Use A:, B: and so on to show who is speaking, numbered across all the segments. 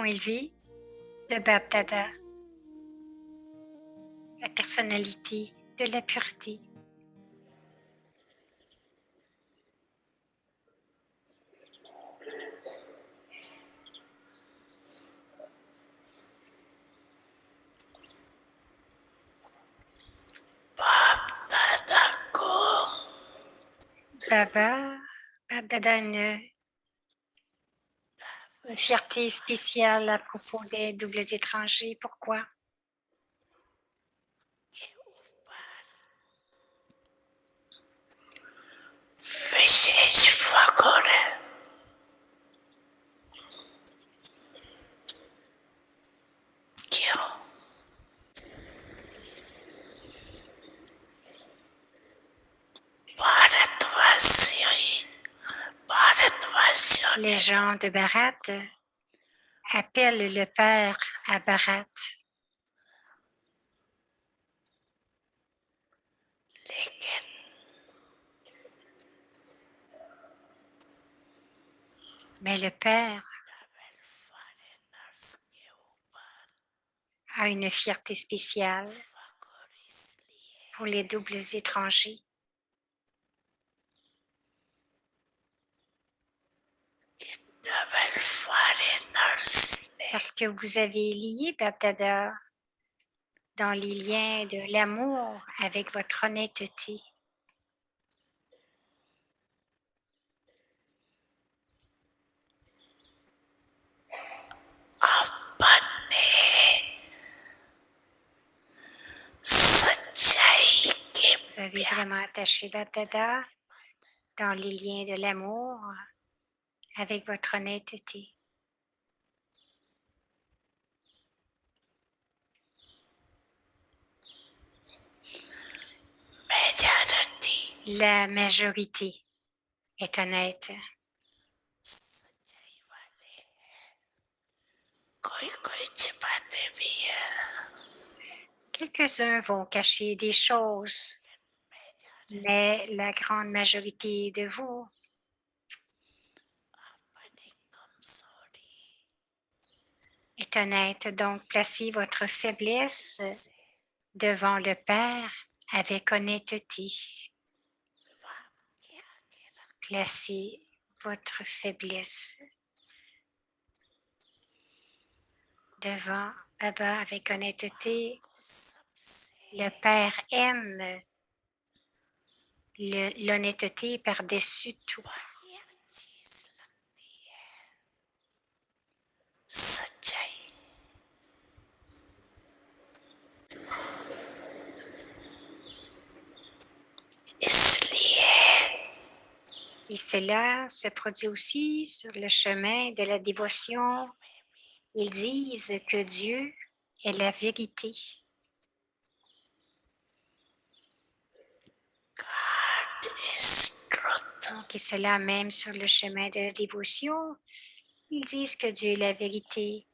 A: élevé de Bab Dada, la personnalité de la pureté. Bab Dada a une fierté spéciale à propos des doubles étrangers. Pourquoi? Les gens de Bharat appellent le Père à Bharat. Mais le Père a une fierté spéciale pour les doubles étrangers. Parce que vous avez lié Bab Dada dans les liens de l'amour avec votre honnêteté. Vous avez vraiment attaché Bab Dada dans les liens de l'amour avec votre honnêteté. La majorité est honnête. Quelques-uns vont cacher des choses, mais la grande majorité de vous est honnête. Donc, placez votre faiblesse devant le Père avec honnêteté. Placez votre faiblesse devant Baba avec honnêteté. Le Père aime l'honnêteté par-dessus tout. Et cela se produit aussi sur le chemin de la dévotion. Ils disent que Dieu est la vérité. Donc, et cela même sur le chemin de la dévotion, ils disent que Dieu est la vérité.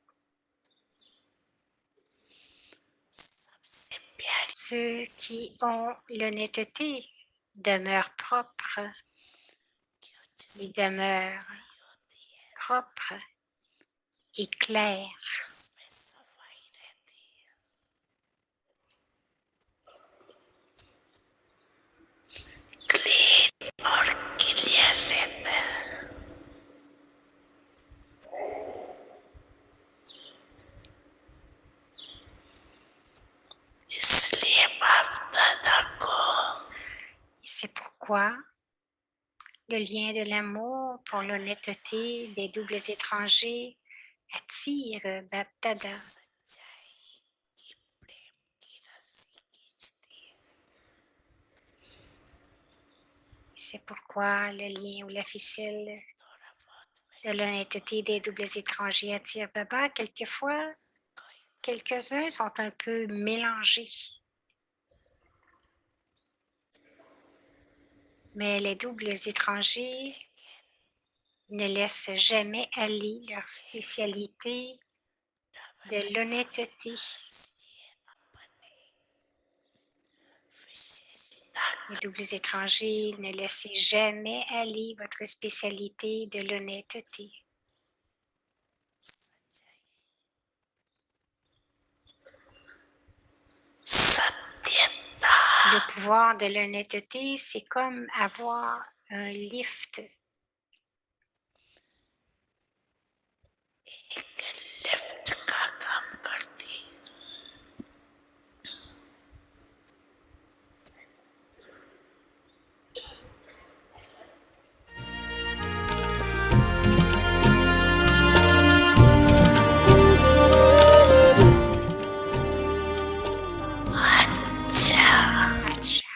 A: Ceux qui ont l'honnêteté demeurent propres. Ils demeurent propres et clairs. C'est pourquoi le lien de l'amour pour l'honnêteté des doubles étrangers attire Bab Dada. C'est pourquoi le lien ou la ficelle de l'honnêteté des doubles étrangers attire Baba. Quelquefois, quelques-uns sont un peu mélangés. Mais les doubles étrangers ne laissent jamais aller leur spécialité de l'honnêteté. Les doubles étrangers, ne laissez jamais aller votre spécialité de l'honnêteté.
B: सत्यता
A: Le pouvoir de l'honnêteté, c'est comme avoir un lift.
B: एक लिफ्ट का काम करती अच्छा
A: अच्छा.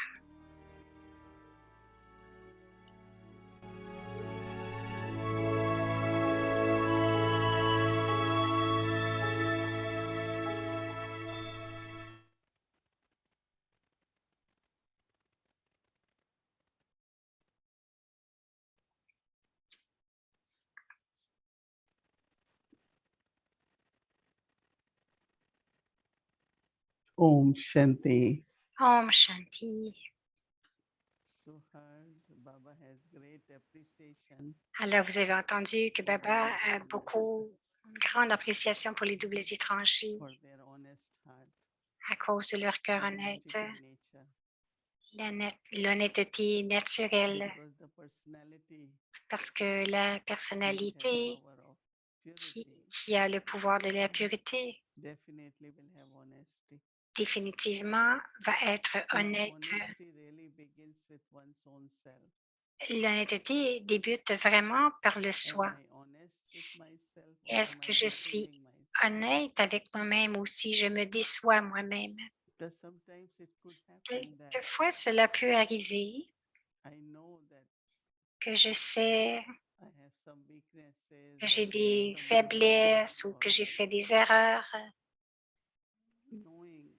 C: Om Shanti.
A: Om Shanti.
C: So heard Baba has great appreciation
A: Alors, vous avez entendu que Baba a beaucoup, une grande appréciation pour les doubles étrangers
C: for their honest heart,
A: à cause de leur cœur honnête,
C: honesty nature.
A: l'honnêteté naturelle,
C: Because the personality
A: parce que la
C: which has
A: personnalité
C: power of
A: qui,
C: purity
A: qui a le pouvoir de la pureté
C: definitely will have honesty.
A: définitivement va être
C: And
A: honnête.
C: honesty really begins with one's own self.
A: L'honnêteté débute vraiment par le
C: Am
A: soi.
C: I honest with myself or
A: Est-ce
C: am
A: que
C: I
A: je suis
C: deceiving myself?
A: honnête avec moi-même ou si je me déçois moi-même?
C: Because sometimes it could happen that
A: Quelquefois, cela peut arriver
C: I know that
A: que je sais
C: I have some weaknesses
A: que
C: or
A: j'ai
C: there is
A: des
C: some
A: faiblesses ou
C: mistake
A: que
C: or
A: j'ai fait des erreurs.
C: knowing,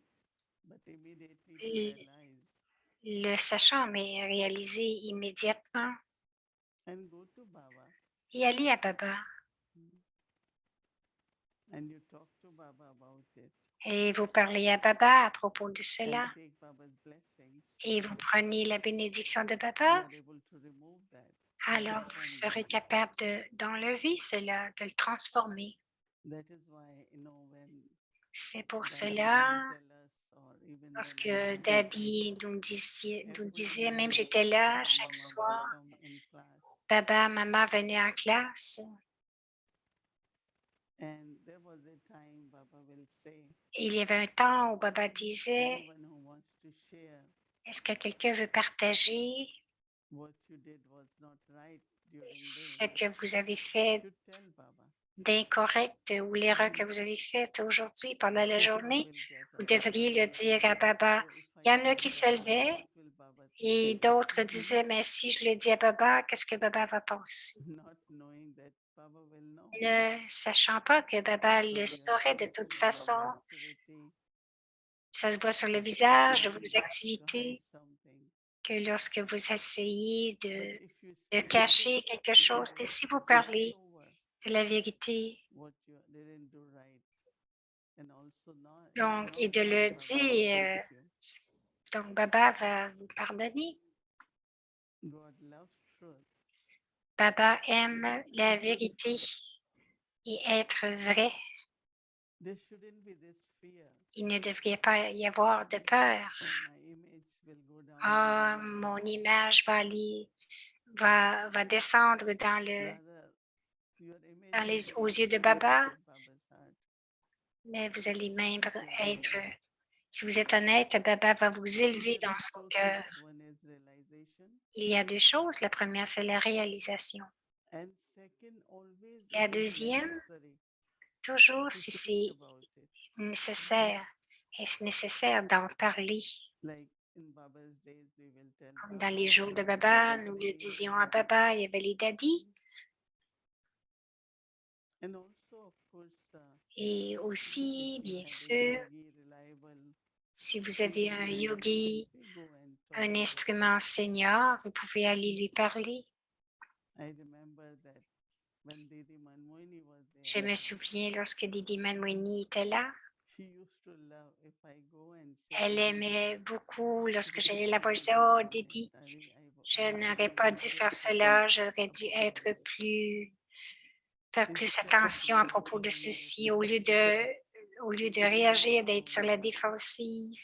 C: but immediately to
A: L-
C: realize
A: Le sachant, mais réaliser immédiatement
C: and go to Baba
A: et aller à Baba
C: and you talk to Baba about it
A: et vous parlez à Baba à propos de cela
C: and take Baba's blessings,
A: et vous prenez la bénédiction de
C: you
A: Baba,
C: are able to remove that,
A: alors vous
C: transform
A: serez
C: that.
A: capable d'enlever cela, de le transformer.
C: That is why, when
A: C'est pour
C: Daddy
A: cela,
C: used to tell us, or even
A: parce
C: when I
A: que
C: used to
A: Daddy
C: teach,
A: nous
C: every
A: disait, même
C: evening
A: j'étais là
C: Baba
A: chaque
C: Mama will
A: soir,
C: come in class
A: Baba, maman venaient en classe
C: and there was a time Baba will say,
A: et il y avait un temps où Baba disait,
C: anyone who wants to share
A: est-ce que quelqu'un veut partager
C: what you did was not right during
A: ce
C: day,
A: que vous avez fait
C: should tell Baba.
A: d'incorrect ou l'erreur que vous avez faite aujourd'hui pendant la
C: People
A: journée?
C: will get
A: Vous
C: up.
A: devriez le dire à Baba.
C: So if I
A: Il y en a
C: tell
A: qui se
C: Baba,
A: levaient
C: what will Baba think?
A: et d'autres disaient, mais si je le dis à Baba, qu'est-ce que Baba va penser?
C: Not knowing that Baba will know.
A: Ne sachant pas que Baba
C: From
A: le
C: your
A: saurait de toute
C: activities,
A: façon,
C: activity,
A: ça se voit sur le visage de
C: trying
A: vos
C: to hide
A: activités,
C: something.
A: que lorsque vous essayez
C: But
A: de,
C: if you
A: de
C: speak
A: cacher quelque
C: and
A: chose,
C: you
A: mais si vous
C: get
A: parlez
C: over
A: de la vérité,
C: what you didn't do right, and also
A: donc, et
C: know
A: de le
C: that Baba will
A: dire,
C: forgive you.
A: donc Baba va vous pardonner.
C: God loves truth.
A: Baba aime la vérité et être vrai.
C: There shouldn't be this fear.
A: Il ne devrait pas y avoir de peur.
C: Oh, my image will go down
A: Ah,
C: to
A: mon
C: God.
A: image va descendre
C: Rather, your image will
A: aux
C: be
A: yeux de
C: reflected
A: Baba,
C: at Baba's heart.
A: mais vous allez même
C: If you are
A: être,
C: honest.
A: si vous êtes honnête, Baba va vous
C: So
A: élever
C: there
A: dans
C: are
A: son
C: two
A: cœur.
C: things. One is realization,
A: Il y a deux choses. La première, c'est la réalisation.
C: and second, always
A: La
C: it is
A: deuxième,
C: necessary
A: toujours
C: to
A: si
C: speak
A: c'est
C: about it.
A: nécessaire, est-ce nécessaire d'en parler?
C: Like in Baba's days, we will tell
A: Comme
C: Baba,
A: dans les jours de Baba, nous le disions à Baba, il y avait les daddies.
C: and also, of course,
A: Et
C: if
A: aussi,
C: you
A: bien
C: have a
A: sûr,
C: yogi, reliable,
A: si vous avez un yogi,
C: we go and talk.
A: un instrument senior, vous pouvez aller lui parler.
C: I remember that when Didi Manmohini was
A: Je
C: there,
A: me souviens lorsque Didi Manmouni était là,
C: she used to love if I go and say
A: elle
C: to
A: aimait beaucoup lorsque
C: Didi,
A: j'allais la voir, je disais,
C: Didi,
A: oh
C: Didi,
A: Didi,
C: Daddy,
A: je
C: I
A: n'aurais
C: feel
A: pas
C: very
A: dû faire
C: guilty
A: cela, j'aurais dû
C: about
A: être
C: this.
A: faire
C: And
A: plus
C: she said,
A: attention à
C: don't
A: propos de
C: worry,
A: ceci,
C: it will change.
A: au lieu de réagir, d'être sur la défensive.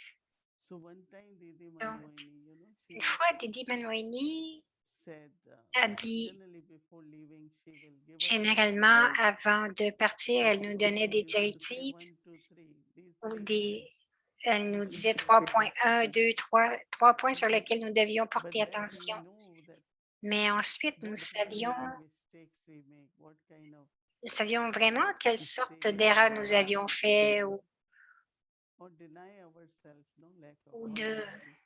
C: So one time Didi
A: Donc,
C: Manmohini,
A: une
C: she
A: fois, Didi Manmoini
C: said,
A: a dit,
C: generally before leaving, she will give us
A: généralement, avant de partir, elle nous donnait des
C: used to say
A: directives
C: 1, 2, 3. These
A: ou
C: 3
A: des,
C: points.
A: elle nous
C: we
A: disait
C: should
A: 3.1, 2, 3, 3 points sur
C: But
A: lesquels nous devions
C: but
A: porter
C: then we
A: attention.
C: know that
A: Mais ensuite,
C: what kind of mistakes we make, what kind of
A: nous savions vraiment quelle sorte
C: mistakes
A: d'erreur
C: we
A: nous
C: make,
A: avions fait
C: or deny ourselves, no lack of
A: ou de,
C: honesty.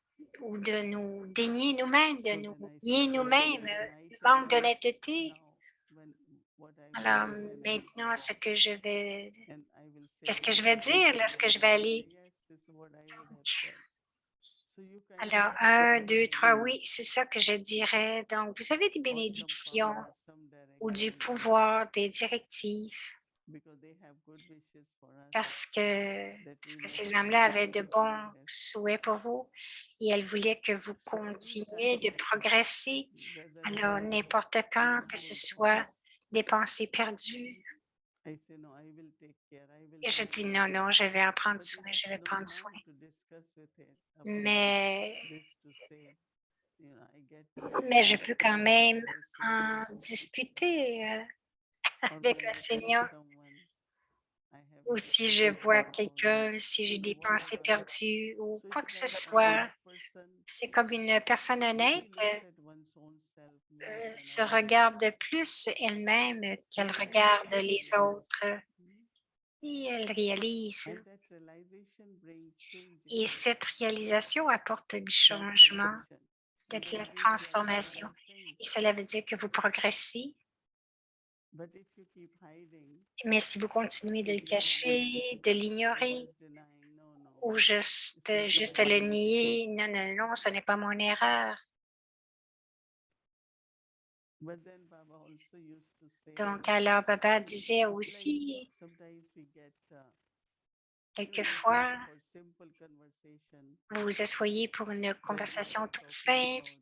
A: ou de nous dénier nous-mêmes, de
C: So
A: nous
C: then I
A: nier
C: said,
A: nous-mêmes,
C: then I told
A: manque
C: her
A: d'honnêteté.
C: now when what I will
A: Alors
C: do when I
A: maintenant, ce que je vais,
C: and I will say
A: qu'est-ce que
C: yes,
A: je vais
C: this is
A: dire
C: what
A: lorsque
C: I
A: je vais
C: will say
A: aller?
C: yes, this is what I would have said. So you kind
A: Alors,
C: of
A: 1, 2, 3, oui, c'est ça que je dirais. Donc, vous avez des
C: or some
A: bénédictions
C: power, some
A: ou du
C: direction,
A: pouvoir, des directives,
C: because they have good wishes for us.
A: parce que
C: That we
A: ces
C: never
A: âmes-là avaient
C: forget
A: de
C: our
A: bons
C: progress.
A: souhaits pour vous et elles voulaient que vous
C: So every
A: continuiez de
C: time,
A: progresser.
C: whether
A: Alors,
C: it is
A: n'importe quand, que ce
C: peaceful
A: soit
C: thoughts,
A: des pensées perdues,
C: I say no, I will take care. I will
A: et je
C: take
A: dis
C: care.
A: non, non, je vais en prendre
C: But
A: soin, je vais
C: no
A: prendre soin.
C: time to discuss with it about
A: Mais,
C: this to say, I get
A: mais
C: tired
A: je
C: of
A: peux quand
C: talking
A: même
C: about this
A: en
C: situation.
A: discuter
C: Or
A: avec
C: when
A: le
C: I see
A: Seigneur.
C: someone, I have
A: Ou si je
C: negative
A: vois
C: thoughts about
A: quelqu'un, si j'ai des pensées
C: whatever.
A: perdues ou
C: So
A: quoi
C: it's
A: que ce
C: like
A: soit,
C: honest person
A: c'est comme une personne honnête
C: really looks at one's own self more than
A: se
C: others.
A: regarde plus elle-même qu'elle regarde les autres
C: Mm.
A: et elle réalise.
C: And that realization brings change in
A: Et
C: you,
A: cette réalisation apporte du changement,
C: transformation.
A: de
C: And
A: la
C: that means you are doing
A: transformation.
C: right thing.
A: Et cela veut dire que vous progressez.
C: But if you keep hiding,
A: Mais si vous continuez de le
C: ignoring,
A: cacher, de
C: or
A: l'ignorer
C: just denying, no, no,
A: ou
C: this is
A: juste
C: not
A: le
C: my
A: nier,
C: mistake.
A: non, non, non, ce n'est pas mon erreur.
C: But then Baba also used to say,
A: Donc, alors, Baba disait
C: it's like
A: aussi,
C: sometimes we get, you sit
A: quelquefois,
C: for simple conversation.
A: vous vous asseyez pour une
C: Then we
A: conversation
C: start
A: toute
C: talking
A: simple
C: about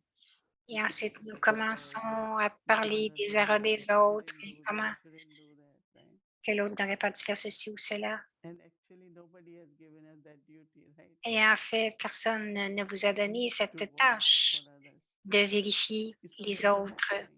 A: et ensuite nous
C: mistakes of others,
A: commençons à
C: what
A: parler
C: others
A: des
C: have
A: erreurs
C: done,
A: des
C: that you
A: autres
C: shouldn't
A: et
C: do
A: comment
C: this, shouldn't do that, right?
A: que l'autre n'aurait pas dû faire ceci ou cela.
C: And actually nobody has given us that duty, right?
A: Et en fait, personne ne vous a donné
C: To
A: cette
C: watch
A: tâche
C: for others.
A: de vérifier
C: It's a
A: les
C: habit,
A: autres.
C: right?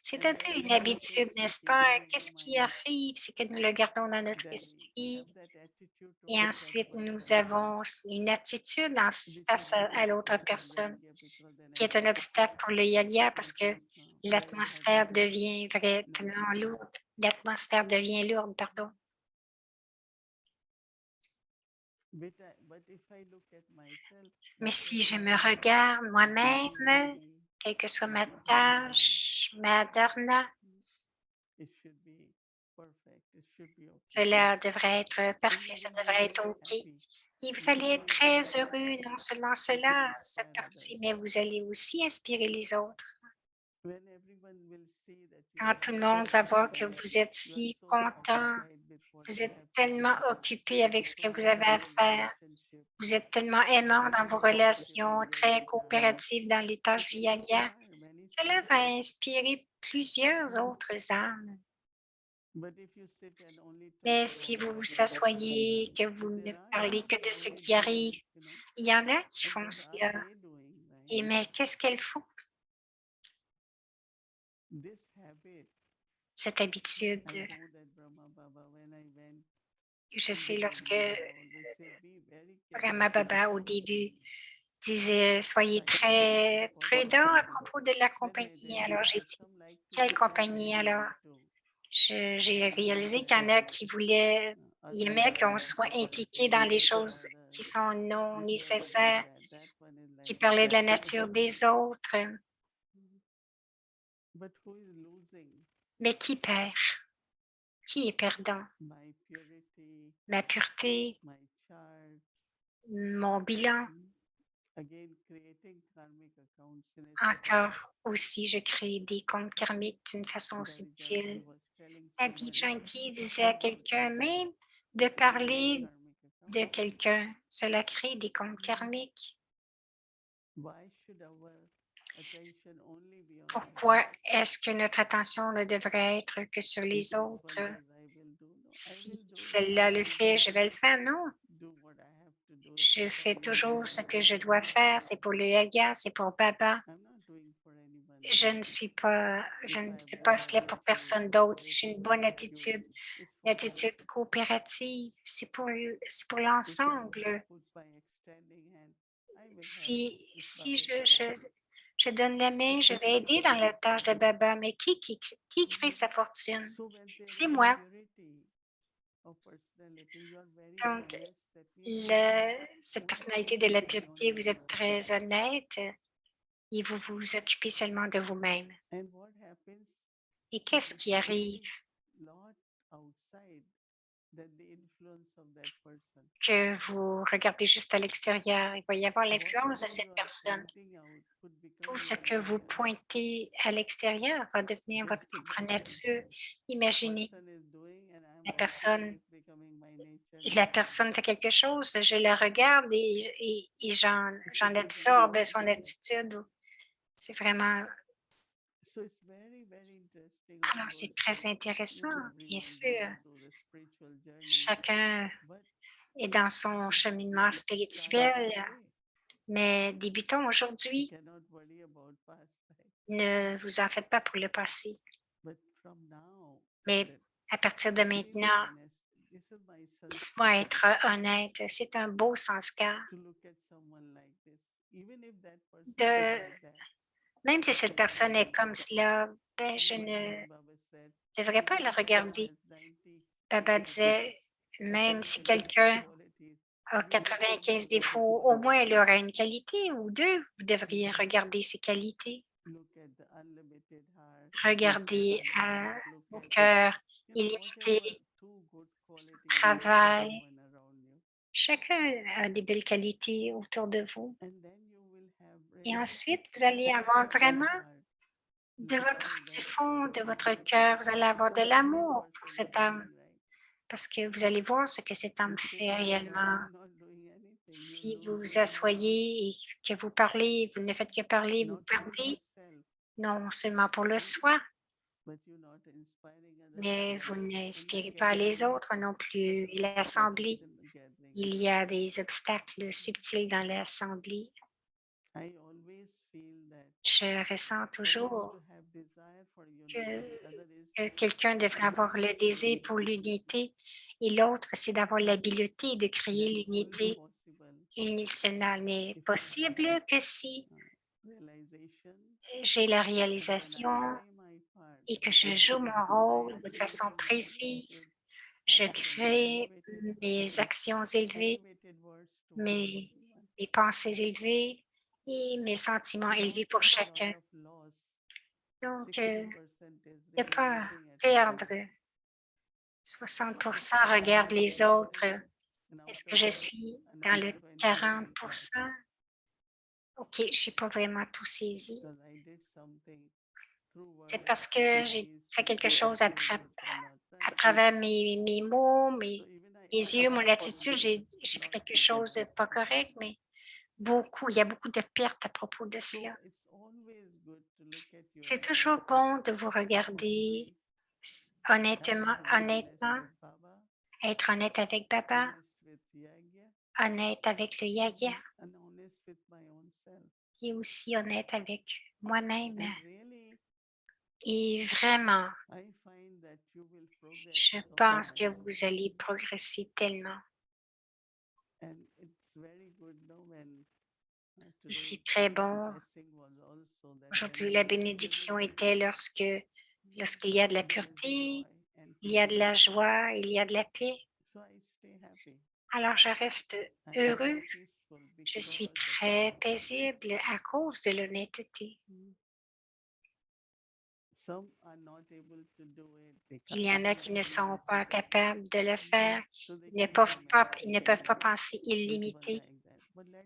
A: C'est
C: And
A: un
C: that
A: peu
C: we
A: une
C: have to
A: habitude, n'est-ce
C: keep
A: pas?
C: it in the
A: Qu'est-ce qui
C: mind,
A: arrive, c'est que nous le gardons dans notre
C: that we
A: esprit
C: have that attitude
A: et
C: towards that
A: ensuite nous
C: person,
A: avons une attitude en
C: which
A: face
C: is a
A: à l'autre
C: difficult for
A: personne
C: Yagya, because then
A: qui est un obstacle pour le yoga parce que
C: very
A: l'atmosphère
C: heavy,
A: devient vraiment lourde. L'atmosphère devient lourde, pardon.
C: but if I look at myself,
A: Mais si je
C: whatever
A: me regarde moi-même,
C: duty,
A: quelle que soit ma
C: dharma,
A: tâche, ma dharna,
C: it should be perfect, it should be okay.
A: cela devrait être
C: And
A: parfait,
C: you
A: ça
C: will be
A: devrait être
C: very
A: OK.
C: happy,
A: Et vous
C: not
A: allez être
C: only
A: très
C: that,
A: heureux, non seulement
C: but you
A: cela, cette
C: inspire others.
A: partie, mais vous allez aussi inspirer les autres.
C: When everyone will see that you
A: Quand
C: are
A: tout le
C: so
A: monde va voir que
C: happy,
A: vous êtes
C: you are
A: si
C: so
A: content,
C: occupied with what
A: vous
C: you
A: êtes
C: have to
A: tellement
C: do,
A: occupé
C: you are
A: avec ce
C: so
A: que vous avez
C: happy
A: à
C: in
A: faire,
C: relationship,
A: vous êtes tellement aimant dans vos
C: very cooperative
A: relations,
C: in your
A: très
C: duty,
A: coopératif dans les tâches
C: it
A: du
C: will
A: yoga.
C: inspire many
A: Cela
C: souls.
A: va inspirer plusieurs autres âmes.
C: But if you sit and only talk
A: Mais
C: about
A: si vous
C: what
A: vous
C: is
A: asseyez, que vous
C: there
A: ne
C: are
A: parlez que
C: people
A: de ce
C: only
A: qui
C: doing
A: arrive,
C: it,
A: il y en a qui
C: but
A: font
C: what are
A: cela.
C: they doing,
A: Et
C: right?
A: mais qu'est-ce qu'elles font?
C: This habit,
A: Cette
C: I
A: habitude,
C: know that Brahma Baba, when I went
A: je
C: in
A: sais
C: the
A: lorsque
C: beginning, Baba always say, be very
A: Brahma
C: careful.
A: Baba, au début, disait soyez
C: Like this
A: très prudent à
C: company.
A: propos de la
C: Then
A: compagnie.
C: they
A: Alors j'ai
C: said
A: dit,
C: some like to
A: quelle
C: attend
A: compagnie
C: and
A: alors?
C: want to
A: J'ai réalisé qu'il y en a qui voulaient, ils aimaient qu'on soit impliqués dans les choses qui sont non
C: this one is like
A: nécessaires,
C: that, that one is
A: qui
C: like
A: parlaient de la
C: that.
A: nature des autres.
C: But who is losing?
A: Mais qui perd? Qui est perdant?
C: My purity,
A: Ma pureté,
C: my chart.
A: mon bilan.
C: Again, creating karmic accounts in a subtle
A: Encore aussi, je crée des comptes karmiques d'une façon
C: Daddy Janki
A: subtile.
C: was telling
A: Adi
C: somebody,
A: Janki disait à quelqu'un, même de parler
C: karmic account.
A: de quelqu'un, cela crée des comptes karmiques.
C: Why should our attention only be on
A: Pourquoi
C: others?
A: est-ce que notre attention ne devrait être que sur
C: If
A: les
C: this one
A: autres?
C: does, I will do.
A: Si celle-là le fait, je vais le faire. Non, je fais toujours ce que je dois faire. C'est pour le yoga, c'est pour Baba. Je ne fais pas cela pour personne d'autre. J'ai une bonne attitude, une attitude coopérative. C'est pour l'ensemble. Si je donne la main, je vais aider dans la tâche de Baba, mais qui crée sa fortune? C'est moi. Donc, cette personnalité de la pureté, vous êtes très honnête et vous vous occupez seulement de vous-même. Et qu'est-ce qui arrive? Que vous regardez juste à l'extérieur, il va y avoir l'influence de cette personne. Tout ce que vous pointez à l'extérieur va devenir votre propre nature. Imaginez, la personne la personne fait quelque chose, je la regarde et j'en absorbe son attitude. C'est vraiment alors c'est très intéressant, bien sûr. Chacun est dans son cheminement spirituel, mais débutons aujourd'hui. Ne vous en faites pas pour le passé, mais à partir de maintenant, laisse-moi être honnête. C'est un beau sanskar. De, même si cette personne est comme cela, ben, je ne devrais pas la regarder. Baba disait, même si quelqu'un a 95 défauts, au moins elle aura une qualité ou deux. Vous devriez regarder ses qualités. Regardez au cœur illimité, son travail. Chacun a des belles qualités autour de vous. Et ensuite, vous allez avoir vraiment du fond de votre cœur, vous allez avoir de l'amour pour cette âme parce que vous allez voir ce que cette âme fait réellement. Si vous vous asseyez et que vous parlez, vous ne faites que parler, vous partez, non seulement pour le soi, mais vous n'inspirez pas les autres non plus. Et l'assemblée, il y a des obstacles subtils dans l'assemblée. Je ressens toujours que quelqu'un devrait avoir le désir pour l'unité et l'autre, c'est d'avoir l'habileté de créer l'unité. Cela n'est possible que si j'ai la réalisation et que je joue mon rôle de façon précise. Je crée mes actions élevées, mes, mes pensées élevées et mes sentiments élevés pour chacun. Donc, ne pas perdre 60 regarde les autres. Est-ce que je suis dans le 40? OK, je n'ai pas vraiment tout saisi. C'est parce que j'ai fait quelque chose à travers mes mots, mes yeux, mon attitude, j'ai fait quelque chose de pas correct, mais il y a beaucoup de pertes à propos de cela. C'est toujours bon de vous regarder honnêtement, être honnête avec Baba, honnête avec le Yaya et aussi honnête avec moi-même. Et vraiment, je pense que vous allez progresser tellement. C'est très bon. Aujourd'hui, la bénédiction était lorsqu'il y a de la pureté, il y a de la joie, il y a de la paix. Alors, je reste heureux. Je suis très paisible à cause de l'honnêteté. Il y en a qui ne sont pas capables de le faire. Ils ne peuvent pas penser illimité.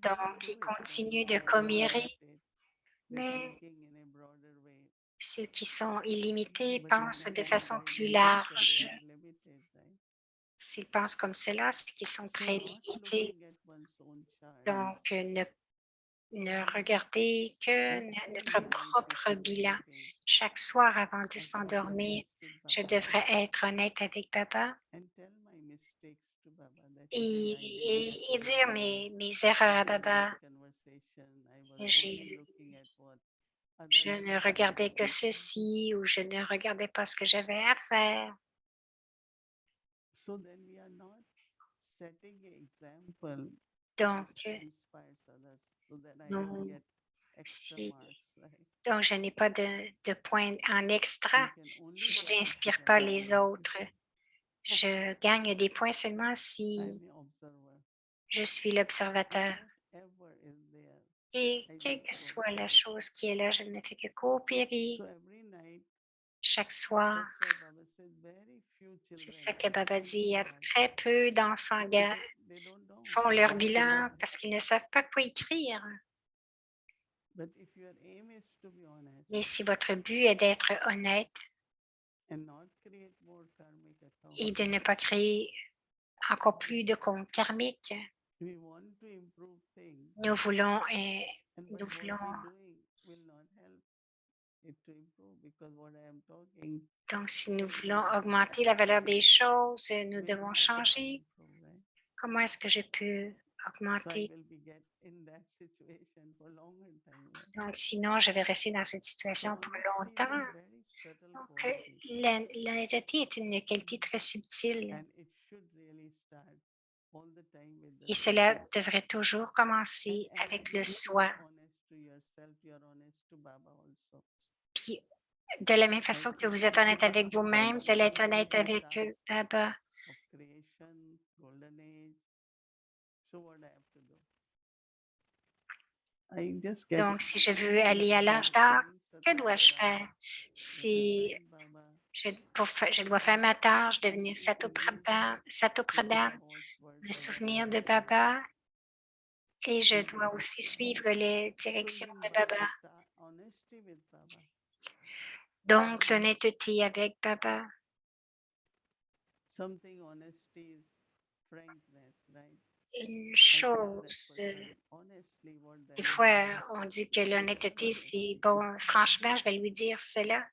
A: Donc, ils continuent de commérer. Mais ceux qui sont illimités pensent de façon plus large. S'ils pensent comme cela, c'est qu'ils sont très limités. Donc, ne regardez que notre propre bilan. Chaque soir avant de s'endormir, je devrais être honnête avec Baba et dire mes erreurs à Baba. Je ne regardais que ceci ou je ne regardais pas ce que j'avais à faire. Donc, nous, si- donc je n'ai pas de point en extra si je n'inspire pas les autres. Je gagne des points seulement si je suis l'observateur. Et quelle que soit la chose qui est là, je ne fais que coopérer chaque soir. C'est ça que Baba dit. Il y a très peu d'enfants font leur bilan parce qu'ils ne savent pas quoi écrire. Mais si votre but est d'être honnête et de ne pas créer encore plus de comptes karmiques, nous voulons donc si nous voulons augmenter la valeur des choses, nous devons changer. Comment est-ce que je peux augmenter? Donc, sinon, je vais rester dans cette situation pour longtemps. Donc, l'honnêteté est une qualité très subtile et cela devrait toujours commencer avec le soi. Puis, de la même façon que vous êtes honnête avec vous-même, vous allez être honnête avec Baba. Donc, si je veux aller à l'âge d'or, que dois-je faire? Si je dois faire ma tâche, devenir Satopradhan, me souvenir de Baba, et je dois aussi suivre les directions de Baba. Donc, l'honnêteté avec Baba. Une chose, des fois, on dit que l'honnêteté, c'est bon, franchement, je vais lui dire cela,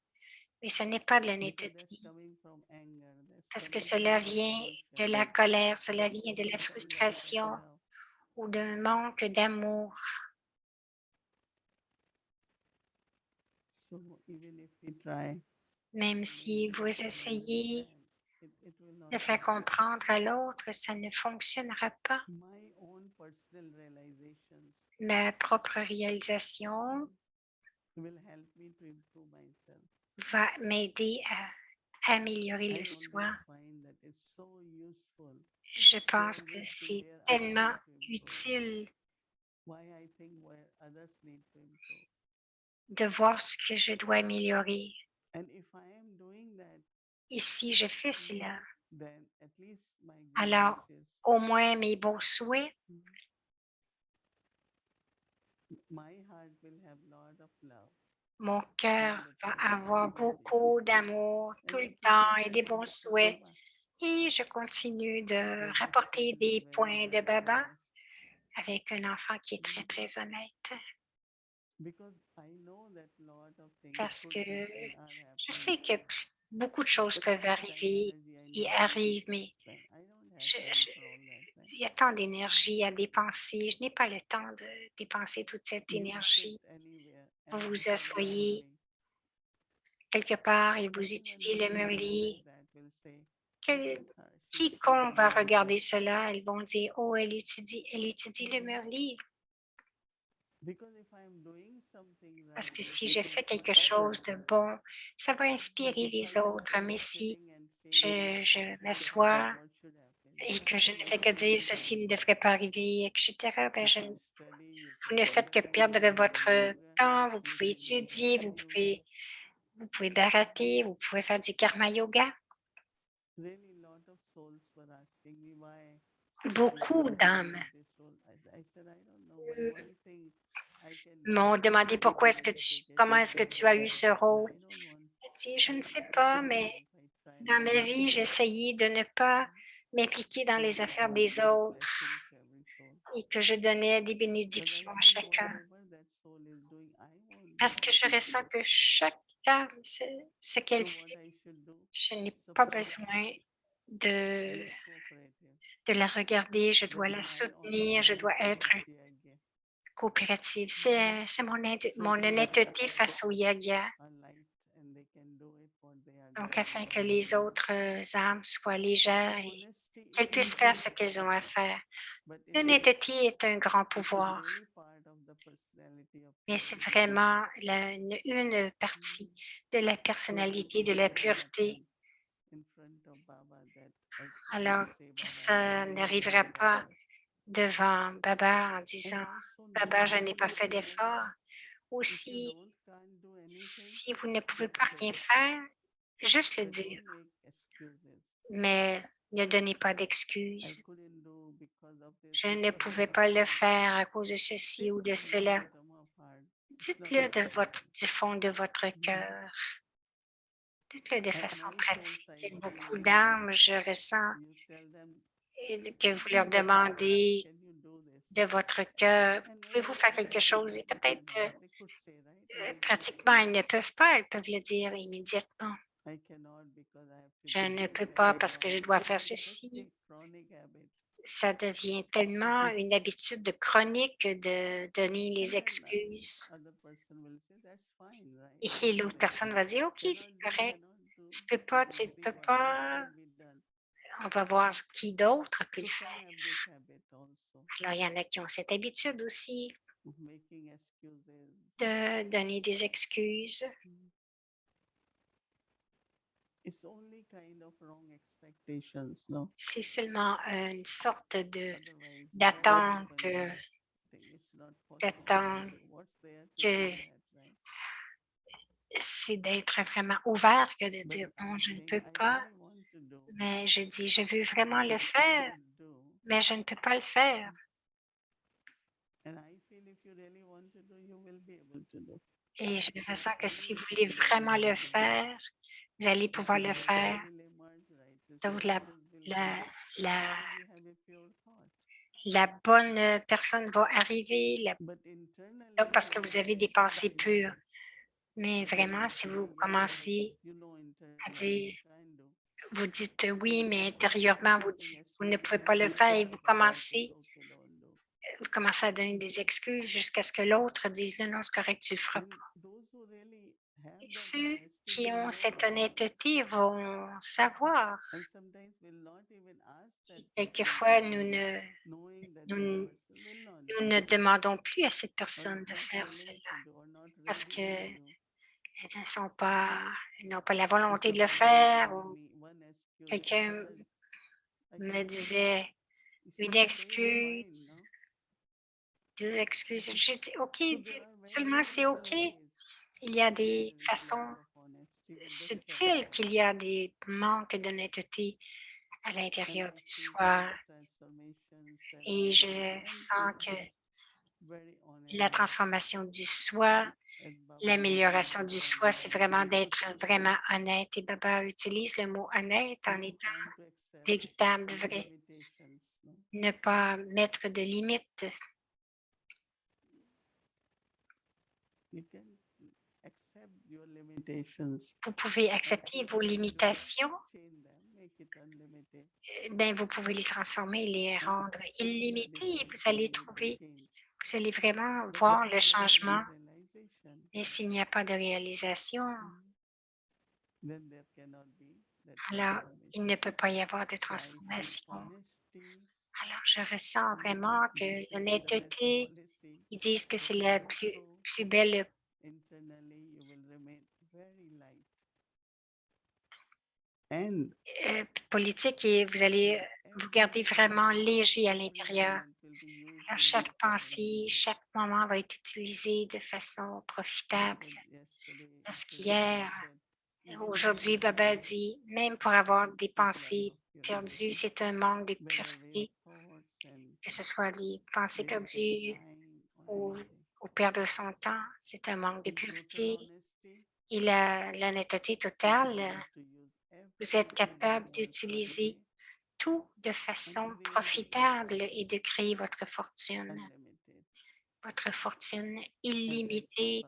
A: mais ce n'est pas de l'honnêteté. Parce que cela vient de la colère, cela vient de la frustration ou d'un manque d'amour. Même si vous essayez de faire comprendre à l'autre, ça ne fonctionnera pas. Ma propre réalisation va m'aider à améliorer le soi. Je pense que c'est tellement utile de voir ce que je dois améliorer. Et si je fais cela, alors au moins mes bons souhaits, mon cœur va avoir beaucoup d'amour tout le temps et des bons souhaits. Et je continue de rapporter des points de Baba avec un enfant qui est très, très honnête. Parce que je sais que beaucoup de choses peuvent arriver et arrivent, mais il y a tant d'énergie à dépenser. Je n'ai pas le temps de dépenser toute cette énergie. Vous vous asseyez quelque part et vous étudiez le Murli. Quiconque va regarder cela, ils vont dire, oh, elle étudie le Murli. Parce que si je fais quelque chose de bon, ça va inspirer les autres. Mais si je m'assois et que je ne fais que dire ceci ne devrait pas arriver, etc., ben vous ne faites que perdre votre temps. Vous pouvez étudier, vous pouvez barater, vous pouvez faire du karma yoga. Beaucoup d'âmes m'ont demandé comment est-ce que tu as eu ce rôle. J'ai dit, je ne sais pas, mais dans ma vie, j'ai essayé de ne pas m'impliquer dans les affaires des autres et que je donnais des bénédictions à chacun. Parce que je ressens que chaque âme sait ce qu'elle fait. Je n'ai pas besoin de de la regarder, je dois la soutenir, je dois être coopérative. C'est mon honnêteté face au yaga. Donc, afin que les autres âmes soient légères et qu'elles puissent faire ce qu'elles ont à faire. L'honnêteté est un grand pouvoir, mais c'est vraiment une partie de la personnalité, de la pureté. Alors que ça n'arrivera pas devant Baba en disant, Baba, je n'ai pas fait d'effort. Ou si vous ne pouvez pas rien faire, juste le dire, mais ne donnez pas d'excuses. Je ne pouvais pas le faire à cause de ceci ou de cela. Dites-le du fond de votre cœur. Dites-le de façon pratique. Avec beaucoup d'âmes, je ressens que vous leur demandez de votre cœur, pouvez-vous faire quelque chose? Et peut-être pratiquement, elles ne peuvent pas, elles peuvent le dire immédiatement. Je ne peux pas parce que je dois faire ceci. Ça devient tellement une habitude de chronique de donner les excuses. Et l'autre personne va dire, OK, c'est correct. Tu ne peux pas. On va voir qui d'autre peut le faire. Alors, il y en a qui ont cette habitude aussi de donner des excuses. C'est seulement une sorte d'attente que c'est d'être vraiment ouvert que de dire non, je ne peux pas. Mais je dis, je veux vraiment le faire, mais je ne peux pas le faire. Et je ressens que si vous voulez vraiment le faire, vous allez pouvoir le faire. Donc, la bonne personne va arriver parce que vous avez des pensées pures. Mais vraiment, si vous commencez à dire, vous dites oui, mais intérieurement, vous ne pouvez pas le faire et vous commencez à donner des excuses jusqu'à ce que l'autre dise non, non, c'est correct, tu ne le feras pas. Et ceux qui ont cette honnêteté vont savoir. Quelquefois, nous ne demandons plus à cette personne de faire cela parce qu'elles n'ont pas la volonté de le faire. Ou quelqu'un me disait une excuse, deux excuses. J'ai dit, OK, seulement c'est OK. Il y a des façons subtiles qu'il y a des manques d'honnêteté à l'intérieur du soi. Et je sens que la transformation du soi, l'amélioration du soi, c'est vraiment d'être vraiment honnête. Et Baba utilise le mot honnête en étant véritable, vrai. Ne pas mettre de limites. Vous pouvez accepter vos limitations, ben vous pouvez les transformer, les rendre illimitées et vous allez vraiment voir le changement. Et s'il n'y a pas de réalisation, alors il ne peut pas y avoir de transformation. Alors, je ressens vraiment que l'honnêteté, ils disent que c'est la plus belle politique et vous allez vous garder vraiment léger à l'intérieur. Alors, chaque pensée, chaque moment va être utilisé de façon profitable. Parce qu'hier, aujourd'hui, Baba dit, même pour avoir des pensées perdues, c'est un manque de pureté, que ce soit les pensées perdues ou perdre son temps, c'est un manque de pureté. Et l'honnêteté totale, vous êtes capable d'utiliser tout de façon profitable et de créer votre fortune illimitée.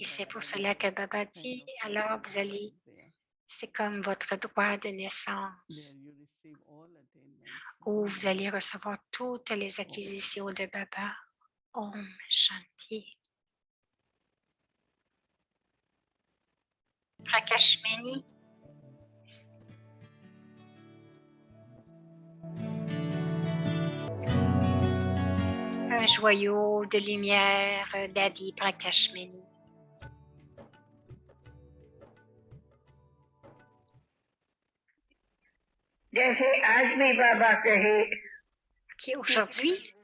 A: Et c'est pour cela que Baba dit, alors c'est comme votre droit de naissance. où vous allez recevoir toutes les acquisitions de Baba. Om Shanti. Prakashmani. Un joyau de lumière d'Adi Prakashmani. Aujourd'hui,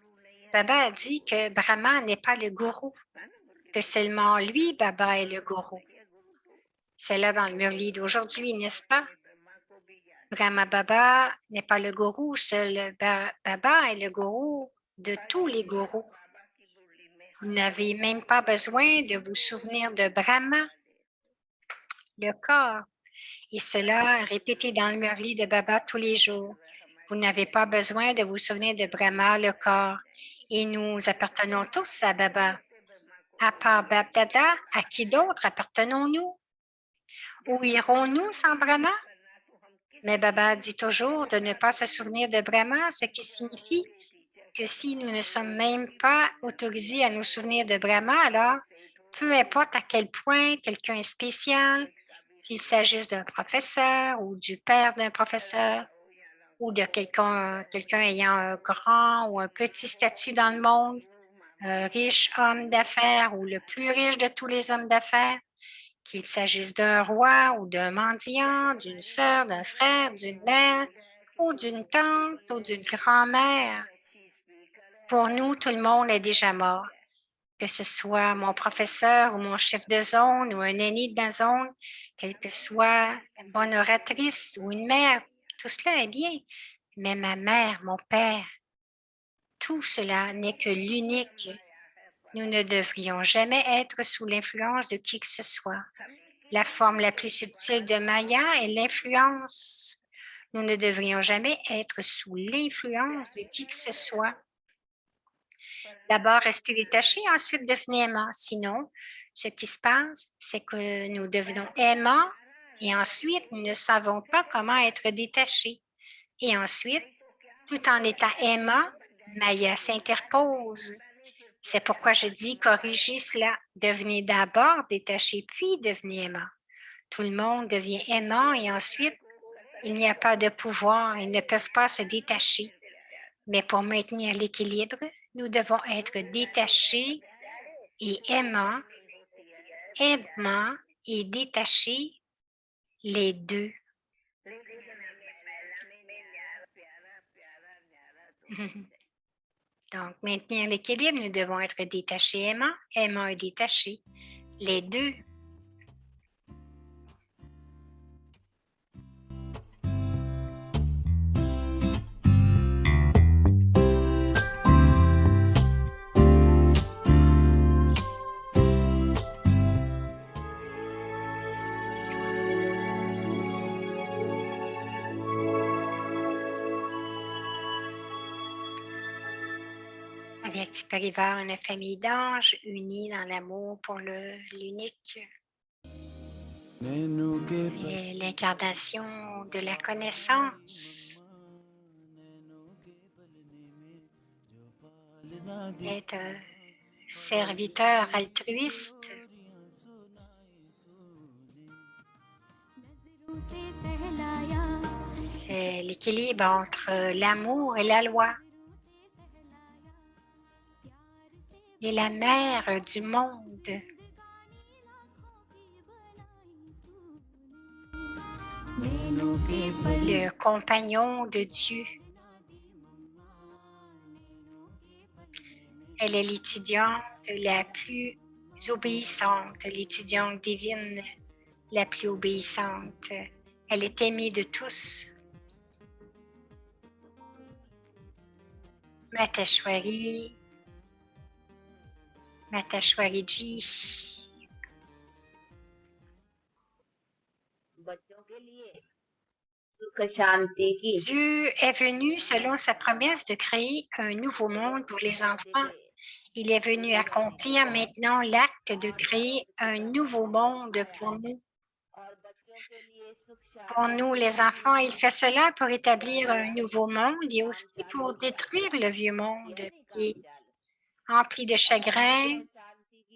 A: Baba a dit que Brahma n'est pas le gourou, que seulement lui, Baba, est le gourou. C'est là dans le Murli d'aujourd'hui, n'est-ce pas? Brahma Baba n'est pas le gourou, seul Baba est le gourou de tous les gourous. Vous n'avez même pas besoin de vous souvenir de Brahma, le corps, et cela répété dans le Murli de Baba tous les jours. Vous n'avez pas besoin de vous souvenir de Brahma, le corps, et nous appartenons tous à Baba. À part Bab-Dada, à qui d'autre appartenons-nous? Où irons-nous sans Brahma? Mais Baba dit toujours de ne pas se souvenir de Brahma, ce qui signifie que si nous ne sommes même pas autorisés à nous souvenir de Brahma, alors peu importe à quel point quelqu'un est spécial, qu'il s'agisse d'un professeur ou du père d'un professeur ou de quelqu'un ayant un grand ou un petit statut dans le monde, un riche homme d'affaires ou le plus riche de tous les hommes d'affaires, qu'il s'agisse d'un roi ou d'un mendiant, d'une sœur, d'un frère, d'une mère ou d'une tante ou d'une grand-mère. Pour nous, tout le monde est déjà mort. Que ce soit mon professeur ou mon chef de zone ou un aîné de ma zone, quelle que soit une bonne oratrice ou une mère, tout cela est bien. Mais ma mère, mon père, tout cela n'est que l'unique. Nous ne devrions jamais être sous l'influence de qui que ce soit. La forme la plus subtile de Maya est l'influence. Nous ne devrions jamais être sous l'influence de qui que ce soit. D'abord, rester détaché, ensuite devenir aimant. Sinon, ce qui se passe, c'est que nous devenons aimants et ensuite, nous ne savons pas comment être détachés. Et ensuite, tout en étant aimant, Maya s'interpose. C'est pourquoi je dis corrigez cela. Devenez d'abord détaché, puis devenez aimant. Tout le monde devient aimant et ensuite, il n'y a pas de pouvoir. Ils ne peuvent pas se détacher. Mais pour maintenir l'équilibre, nous devons être détachés et aimants et détachés, les deux. Donc, maintenir l'équilibre, nous devons être détachés, aimants et détachés, les deux. Avec Parivar, une famille d'anges unis dans l'amour pour l'unique. Et l'incarnation de la connaissance est un serviteur altruiste. C'est l'équilibre entre l'amour et la loi. Et la mère du monde. Le compagnon de Dieu. Elle est l'étudiante la plus obéissante, l'étudiante divine la plus obéissante. Elle est aimée de tous. Matashwariji. Dieu est venu selon sa promesse de créer un nouveau monde pour les enfants. Il est venu accomplir maintenant l'acte de créer un nouveau monde pour nous. Pour nous, les enfants, il fait cela pour établir un nouveau monde et aussi pour détruire le vieux monde qui est empli de chagrin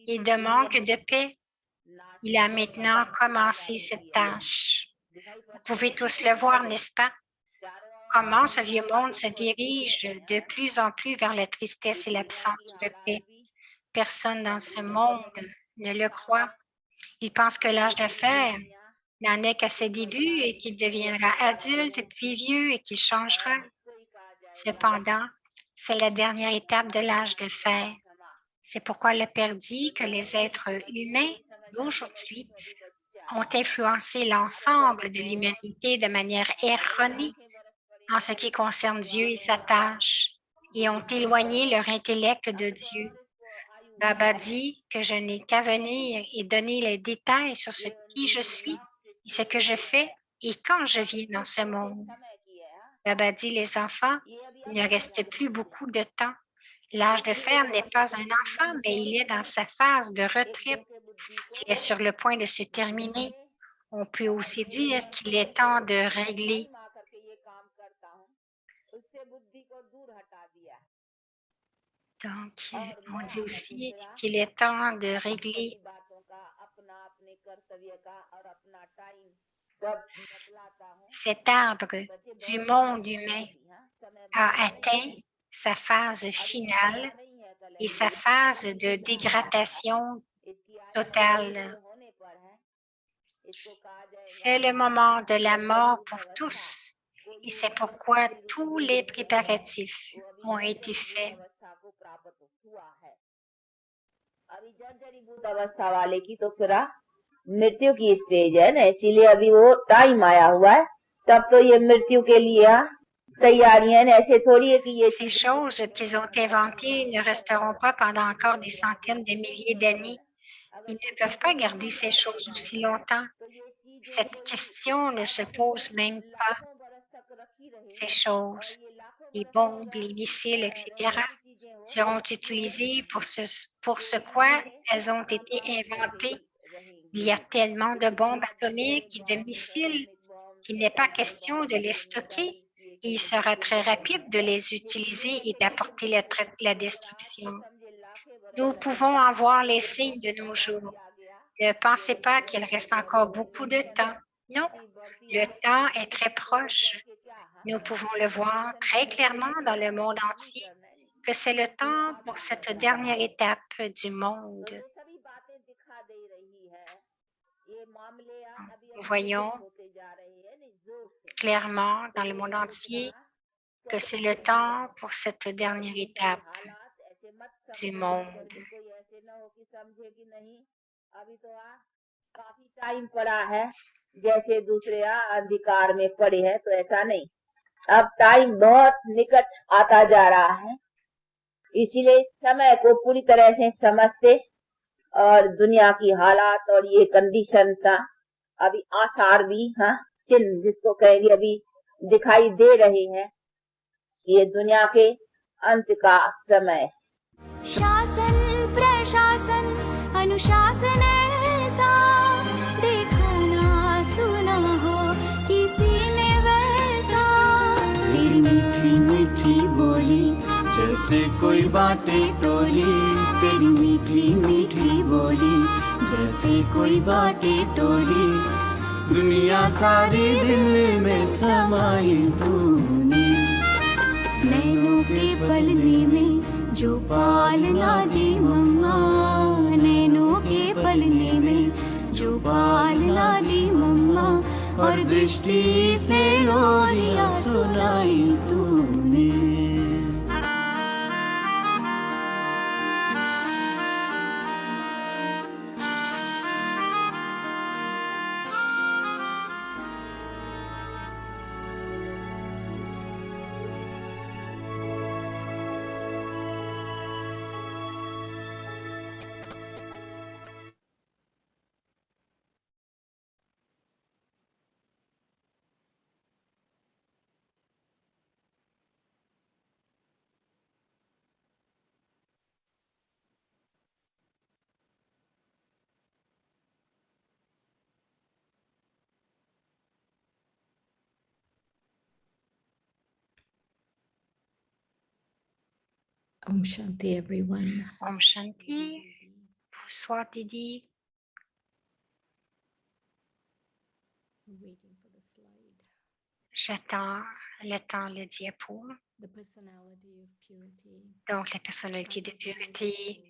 A: et de manque de paix. Il a maintenant commencé cette tâche. Vous pouvez tous le voir, n'est-ce pas? Comment ce vieux monde se dirige de plus en plus vers la tristesse et l'absence de paix. Personne dans ce monde ne le croit. Il pense que l'âge de fer n'en est qu'à ses débuts et qu'il deviendra adulte puis vieux et qu'il changera. Cependant, c'est la dernière étape de l'âge de fer. C'est pourquoi le Père dit que les êtres humains d'aujourd'hui ont influencé l'ensemble de l'humanité de manière erronée en ce qui concerne Dieu et sa tâche, et ont éloigné leur intellect de Dieu. Baba dit que je n'ai qu'à venir et donner les détails sur ce qui je suis, et ce que je fais et quand je viens dans ce monde. Baba dit, les enfants, il ne reste plus beaucoup de temps. L'âge de fer n'est pas un enfant, mais il est dans sa phase de retraite. Il est sur le point de se terminer. On peut aussi dire qu'il est temps de régler. Donc, on dit aussi qu'il est temps de régler. Cet arbre du monde humain a atteint sa phase finale et sa phase de dégradation totale. C'est le moment de la mort pour tous et c'est pourquoi tous les préparatifs ont été faits.
D: अवस्था वाले की तो फिर मृत्यु की स्टेज है ना, इसीलिए अभी वो टाइम आया हुआ है, तब तो ये मृत्यु के लिए तैयारियां ऐसे थोड़ी है कि ये
A: Ces choses qu'ils ont inventées ne resteront pas pendant encore des centaines de milliers d'années. Ils ne peuvent pas garder ces choses aussi longtemps. Cette question ne se pose même pas. Ces choses, les bombes, les missiles, etc., seront utilisées pour ce quoi elles ont été inventées. Il y a tellement de bombes atomiques et de missiles qu'il n'est pas question de les stocker et il sera très rapide de les utiliser et d'apporter la destruction. Nous pouvons en voir les signes de nos jours. Ne pensez pas qu'il reste encore beaucoup de temps. Non, le temps est très proche. Nous pouvons le voir très clairement dans le monde entier que c'est le temps pour cette dernière étape du monde. Nous voyons clairement dans le monde entier que c'est le temps pour cette dernière étape du monde.
D: Time पड़ा है जैसे दूसरे अंधकार में पड़े हैं, तो ऐसा नहीं, अब टाइम बहुत निकट आता जा रहा है, इसीलिए समय को पूरी तरह से समझते और दुनिया की हालात और ये कंडीशन सा अभी आसार भी चिन्ह जिसको कहेंगे अभी दिखाई दे रहे हैं, ये दुनिया के अंत का समय।
E: शासन प्रशासन अनुशासन ऐसा देखा ना सुना हो किसी ने वैसा, तेरी मीठी मीठी बोली जैसे कोई बाटे टोली, तेरी मीठी मीठी बोली जैसे कोई बाटे टोली, दुनिया सारी दिल में समाई तूने, नैनों के पलने में जो पालना दी मम्मा, नैनों के पलने में जो पालना दी मम्मा, और दृष्टि से लोरियां सुनाई तूने।
F: Om Shanti, everyone.
A: Om Shanti. Bonsoir, Didi.
F: Waiting for the slide.
A: J'attends le diapo.
F: The personality of purity.
A: Donc, la personnalité
F: I,
A: de
F: the pure
A: pureté.
F: soul,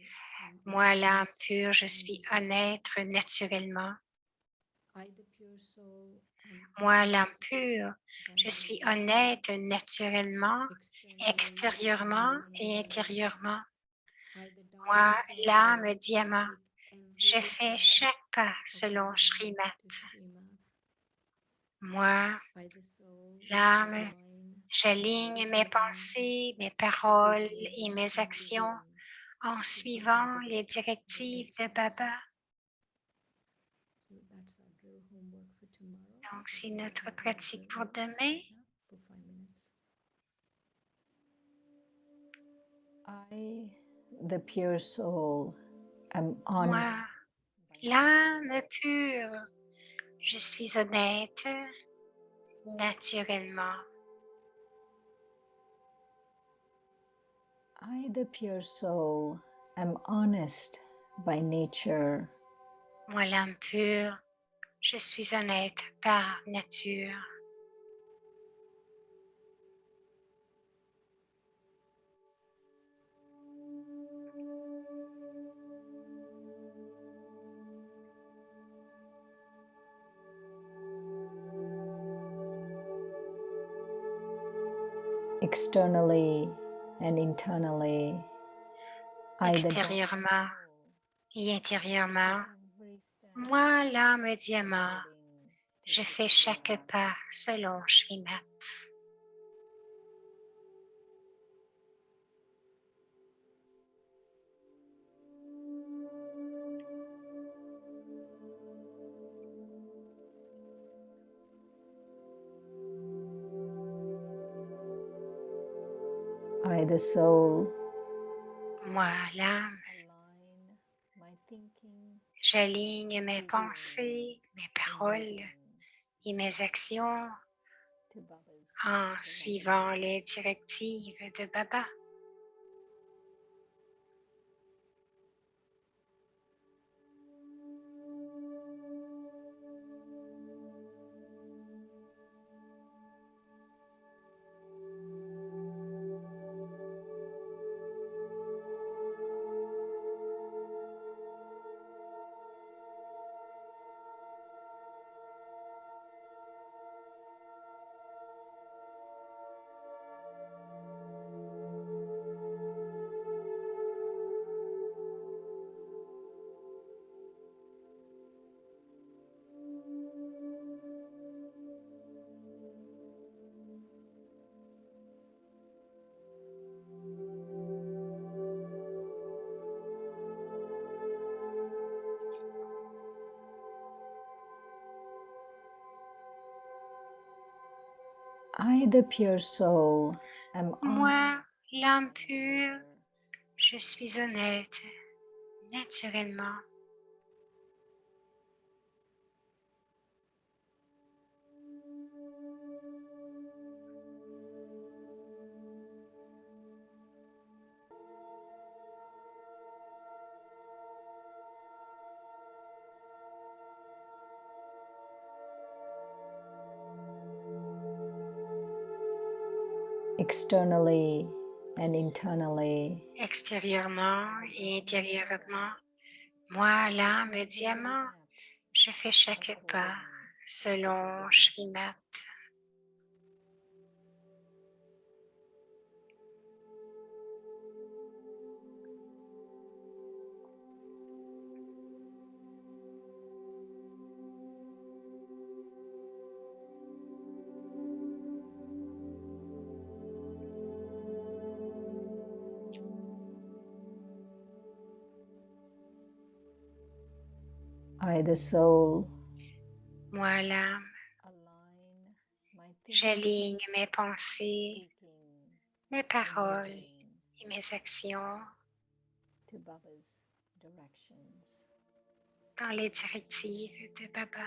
F: am
A: Moi, l'âme
F: honest
A: pure, je
F: by
A: suis
F: nature.
A: honnête naturellement.
F: I, the pure soul, am
A: Moi, l'âme
F: honest
A: pure,
F: by
A: je suis
F: nature.
A: honnête naturellement, extérieurement et
F: internally.
A: intérieurement.
F: I, the
A: Moi,
F: diamond soul,
A: l'âme diamant,
F: take
A: je
F: every
A: fais
F: step
A: chaque pas
F: of the
A: selon
F: way
A: Srimad.
F: to Srimad.
A: Moi,
F: I, the soul,
A: l'âme,
F: align
A: j'aligne mes
F: everything
A: pensées, mes
F: so
A: paroles
F: within
A: et mes
F: and
A: actions
F: within
A: en
F: to
A: suivant
F: Baba's
A: les directives de
F: directions.
A: Baba.
F: So that's our drill homework for tomorrow.
A: Donc,
F: So
A: c'est
F: please
A: notre
F: have your
A: pratique
F: drill
A: pour
F: ready
A: demain.
F: right now for 5 minutes.
B: I, the pure soul, am
A: Moi,
B: honest.
A: l'âme pure, je suis honnête naturellement.
B: I, the pure soul, am honest by nature.
A: Moi, l'âme pure, je suis honnête par nature.
B: Externally and internally, I, the
A: Extérieurement et intérieurement,
B: every step
A: moi, l'âme diamant,
B: according to
A: je fais chaque
B: Srimad.
A: pas selon Srimad.
B: I, the soul,
A: Moi, l'âme,
B: align my thinking,
A: j'aligne mes pensées, mes paroles et mes actions
B: to Baba's
A: en suivant les
B: directions.
A: directives de Baba.
B: I, the pure soul, am
A: Moi,
B: honest
A: l'âme
B: by
A: pure,
B: nature.
A: je suis honnête naturellement.
B: Externally and internally,
A: Extérieurement et intérieurement, moi, l'âme diamant, je fais chaque pas selon Srimad.
B: I, the soul,
A: Moi, l'âme,
B: align my
A: j'aligne
B: thinking,
A: mes pensées,
B: speaking,
A: mes
B: and
A: paroles
B: living
A: et mes actions
B: to Baba's directions.
A: dans les directives de Baba.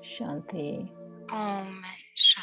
B: Shanti.
A: Om Shanti.